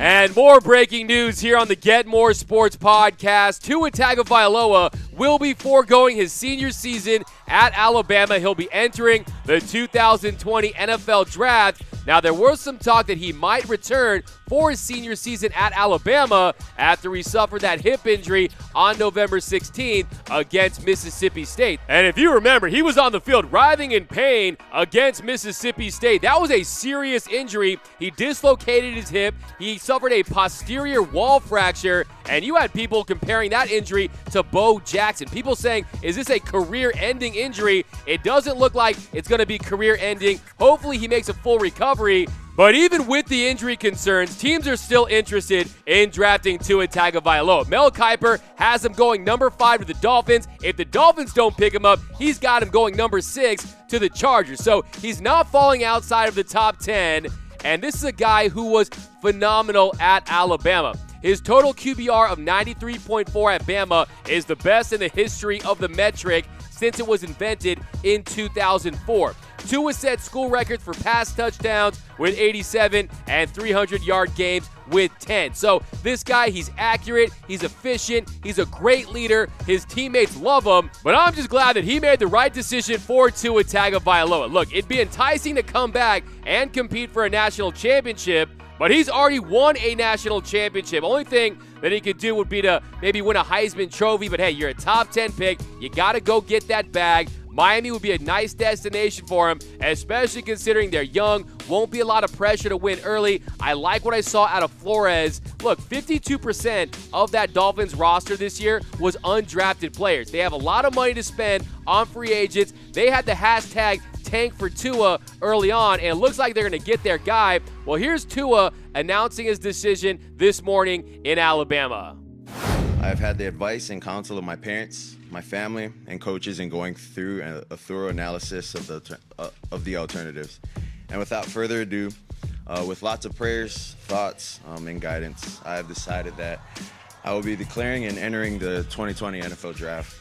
And more breaking news here on the Get More Sports podcast. Tua Tagovailoa will be foregoing his senior season at Alabama. He'll be entering the 2020 NFL Draft. Now, there was some talk that he might return for his senior season at Alabama after he suffered that hip injury on November 16th against Mississippi State. And if you remember, he was on the field writhing in pain against Mississippi State. That was a serious injury. He dislocated his hip. He suffered a posterior wall fracture, and you had people comparing that injury to Bo Jackson. People saying, is this a career-ending injury? It doesn't look like it's going to be career-ending. Hopefully he makes a full recovery. But even with the injury concerns, teams are still interested in drafting Tua Tagovailoa. Mel Kiper has him going number 5 to the Dolphins. If the Dolphins don't pick him up, he's got him going number 6 to the Chargers. So he's not falling outside of the top 10. And this is a guy who was phenomenal at Alabama. His total QBR of 93.4 at Bama is the best in the history of the metric since it was invented in 2004. Tua set school records for pass touchdowns with 87 and 300-yard games with 10. So this guy, he's accurate, he's efficient, he's a great leader, his teammates love him, but I'm just glad that he made the right decision for Tua Tagovailoa. Look, it'd be enticing to come back and compete for a national championship, but he's already won a national championship. Only thing that he could do would be to maybe win a Heisman Trophy, but hey, you're a top 10 pick, you got to go get that bag. Miami would be a nice destination for him, especially considering they're young. Won't be a lot of pressure to win early. I like what I saw out of Flores. Look, 52% of that Dolphins roster this year was undrafted players. They have a lot of money to spend on free agents. They had the hashtag tank for Tua early on, and it looks like they're going to get their guy. Well, here's Tua announcing his decision this morning in Alabama. I've had the advice and counsel of my parents, my family, and coaches in going through a thorough analysis of the alternatives. And without further ado, with lots of prayers, thoughts, and guidance, I have decided that I will be declaring and entering the 2020 NFL Draft.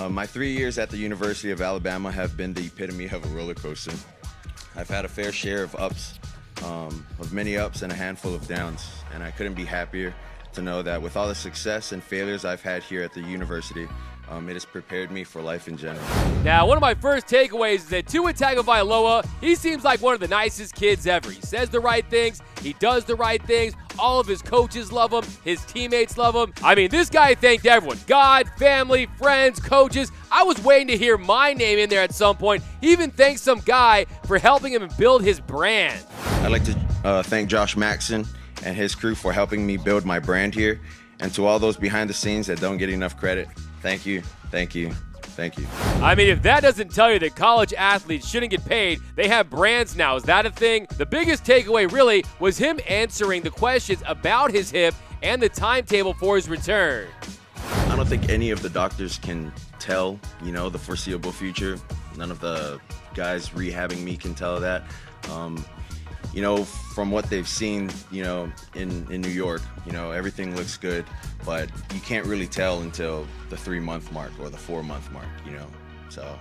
My 3 years at the University of Alabama have been the epitome of a roller coaster. I've had a fair share of ups, of many ups and a handful of downs, and I couldn't be happier to know that with all the success and failures I've had here at the university, it has prepared me for life in general. Now, one of my first takeaways is that Tua Tagovailoa, he seems like one of the nicest kids ever. He says the right things, he does the right things, all of his coaches love him, his teammates love him. I mean, this guy thanked everyone. God, family, friends, coaches. I was waiting to hear my name in there at some point. He even thanked some guy for helping him build his brand. I'd like to thank Josh Maxson and his crew for helping me build my brand here. And to all those behind the scenes that don't get enough credit, thank you, thank you, thank you. I mean, if that doesn't tell you that college athletes shouldn't get paid, they have brands now. Is that a thing? The biggest takeaway really was him answering the questions about his hip and the timetable for his return. I don't think any of the doctors can tell, the foreseeable future. None of the guys rehabbing me can tell that. From what they've seen, in New York, everything looks good, but you can't really tell until the 3-month mark or the 4-month mark, so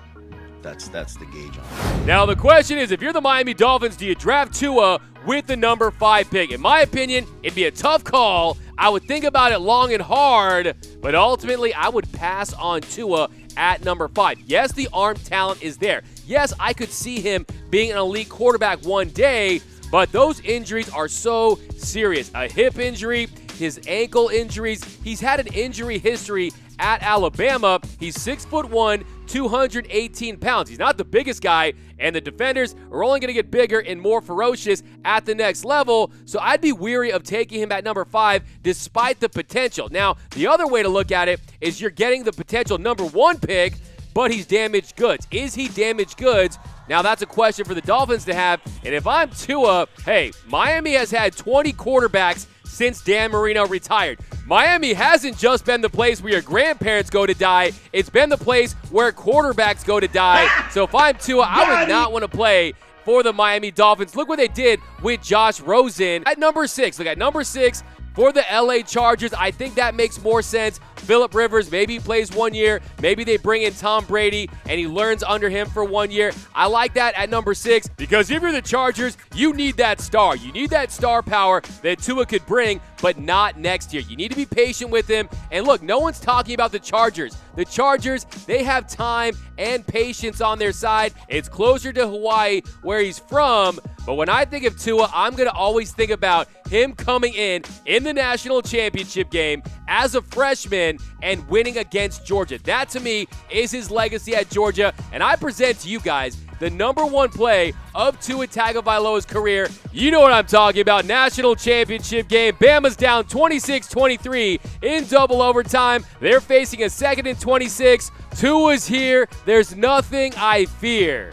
that's the gauge on it. Now the question is, if you're the Miami Dolphins, do you draft Tua with the number 5 pick? In my opinion, it'd be a tough call. I would think about it long and hard, but ultimately I would pass on Tua at number 5. Yes, the arm talent is there. Yes, I could see him being an elite quarterback one day, but those injuries are so serious. A hip injury, his ankle injuries. He's had an injury history at Alabama. He's 6'1", 218 pounds. He's not the biggest guy, and the defenders are only going to get bigger and more ferocious at the next level, so I'd be weary of taking him at number 5 despite the potential. Now, the other way to look at it is you're getting the potential number 1 pick, but he's damaged goods. Is he damaged goods? Now, that's a question for the Dolphins to have. And if I'm Tua, hey, Miami has had 20 quarterbacks since Dan Marino retired. Miami hasn't just been the place where your grandparents go to die. It's been the place where quarterbacks go to die. So if I'm Tua, I would not want to play for the Miami Dolphins. Look what they did with Josh Rosen at number 6. Look at number 6 for the LA Chargers. I think that makes more sense Phillip Rivers, maybe he plays 1 year. Maybe they bring in Tom Brady and he learns under him for 1 year. I like that at number 6 because if you're the Chargers, you need that star. You need that star power that Tua could bring, but not next year. You need to be patient with him. And look, no one's talking about the Chargers. The Chargers, they have time and patience on their side. It's closer to Hawaii, where he's from. But when I think of Tua, I'm going to always think about him coming in the national championship game as a freshman and winning against Georgia. That, to me, is his legacy at Georgia. And I present to you guys the number 1 play of Tua Tagovailoa's career. You know what I'm talking about. National championship game. Bama's down 26-23 in double overtime. They're facing a 2nd and 26. Tua's here. There's nothing I fear.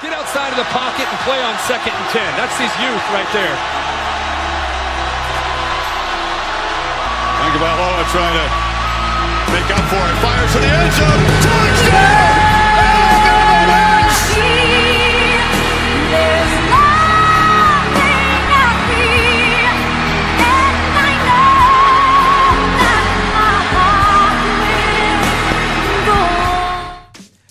Get outside of the pocket and play on 2nd and 10. That's his youth right there. Tagovailoa trying to make up for it. Fires to the end zone. Touchdown!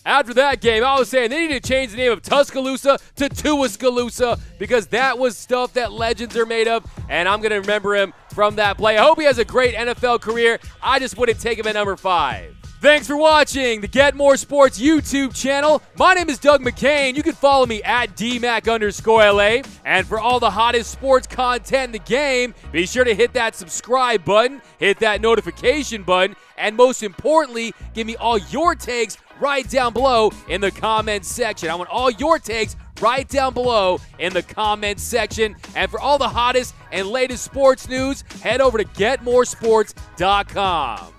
After that game, I was saying they need to change the name of Tuscaloosa to Tuascaloosa because that was stuff that legends are made of, and I'm going to remember him from that play. I hope he has a great NFL career. I just wouldn't take him at number 5. Thanks for watching the Get More Sports YouTube channel. My name is Doug McCain. You can follow me at DMac_LA. And for all the hottest sports content in the game, be sure to hit that subscribe button, hit that notification button, and most importantly, give me all your takes right down below in the comments section. I want all your takes right down below in the comments section. And for all the hottest and latest sports news, head over to GetMoreSports.com.